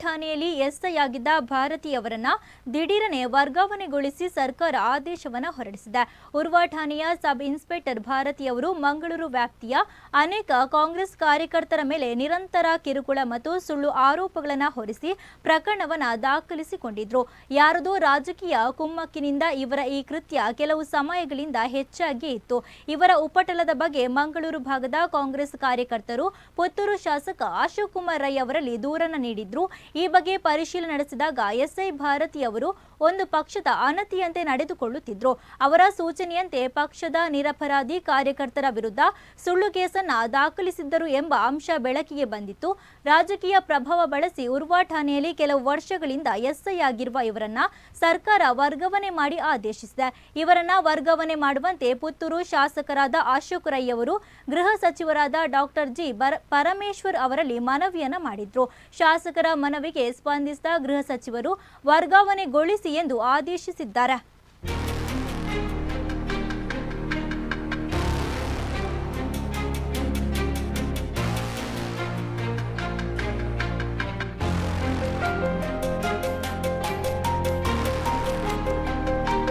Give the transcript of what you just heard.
ಠಾಣೆಯಲ್ಲಿ ಎಸ್ಐ ಆಗಿದ್ದ ಭಾರತಿಯವರನ್ನ ದಿಢೀರನೆ ವರ್ಗಾವಣೆಗೊಳಿಸಿ ಸರ್ಕಾರ ಆದೇಶವನ್ನು ಹೊರಡಿಸಿದೆ. ಉರ್ವಾ ಠಾಣೆಯ ಸಬ್ ಇನ್ಸ್ಪೆಕ್ಟರ್ ಭಾರತಿಯವರು ಮಂಗಳೂರು ವ್ಯಾಪ್ತಿಯ ಅನೇಕ ಕಾಂಗ್ರೆಸ್ ಕಾರ್ಯಕರ್ತರ ಮೇಲೆ ನಿರಂತರ ಕಿರುಕುಳ ಮತ್ತು ಸುಳ್ಳು ಆರೋಪಗಳನ್ನು ಹೊರಿಸಿ ಪ್ರಕರಣವನ್ನು ದಾಖಲಿಸಿಕೊಂಡಿದ್ರು. ಯಾರದೋ ರಾಜಕೀಯ ಕುಮ್ಮಕ್ಕಿನಿಂದ ಇವರ ಈ ಕೃತ್ಯ ಕೆಲವು ಸಮಯಗಳಿಂದ ಹೆಚ್ಚಾಗಿ ಇತ್ತು. ಇವರ ಉಪಟಳದ ಬಗ್ಗೆ ಮಂಗಳೂರು ಭಾಗದ ಕಾಂಗ್ರೆಸ್ ಕಾರ್ಯಕರ್ತರು ಪುತ್ತೂರು ಶಾಸಕ ಅಶೋಕ್ ಕುಮಾರ್ ರೈ ಅವರಲ್ಲಿ ದೂರನ್ನು ನೀಡಿದ್ರು. ಈ ಬಗ್ಗೆ ಪರಿಶೀಲನೆ ನಡೆಸಿದಾಗ ಎಸ್ಐ ಭಾರತಿಯವರು ಒಂದು ಪಕ್ಷದ ಅನತಿಯಂತೆ ನಡೆದುಕೊಳ್ಳುತ್ತಿದ್ರು. ಅವರ ಸೂಚನೆಯಂತೆ ಪಕ್ಷದ ನಿರಪರಾಧಿ ಕಾರ್ಯಕರ್ತರ ವಿರುದ್ಧ ಸುಳ್ಳು ಕೇಸನ್ನ ದಾಖಲಿಸಿದ್ದರು ಎಂಬ ಅಂಶ ಬೆಳಕಿಗೆ ಬಂದಿತ್ತು. ರಾಜಕೀಯ ಪ್ರಭಾವ ಬಳಸಿ ಉರ್ವಾ ಠಾಣೆಯಲ್ಲಿ ಕೆಲವು ವರ್ಷಗಳಿಂದ ಎಸ್ಐ ಆಗಿರುವ ಇವರನ್ನ ಸರ್ಕಾರ ವರ್ಗಾವಣೆ ಮಾಡಿ ಆದೇಶಿಸಿದೆ. ಇವರನ್ನ ವರ್ಗಾವಣೆ ಮಾಡುವಂತೆ ಪುತ್ತೂರು ಶಾಸಕರಾದ ಅಶೋಕ್ ರೈ ಅವರು ಗೃಹ ಸಚಿವರಾದ ಡಾಕ್ಟರ್ ಜಿ ಪರಮೇಶ್ವರ್ ಅವರಲ್ಲಿ ಮನವಿಯನ್ನ ಮಾಡಿದ್ರು. ಶಾಸಕರ ಮನವಿಗೆ ಸ್ಪಂದಿಸಿದ ಗೃಹ ಸಚಿವರು ವರ್ಗಾವಣೆಗೊಳಿಸಿ ಎಂದು ಆದೇಶಿಸಿದ್ದಾರೆ.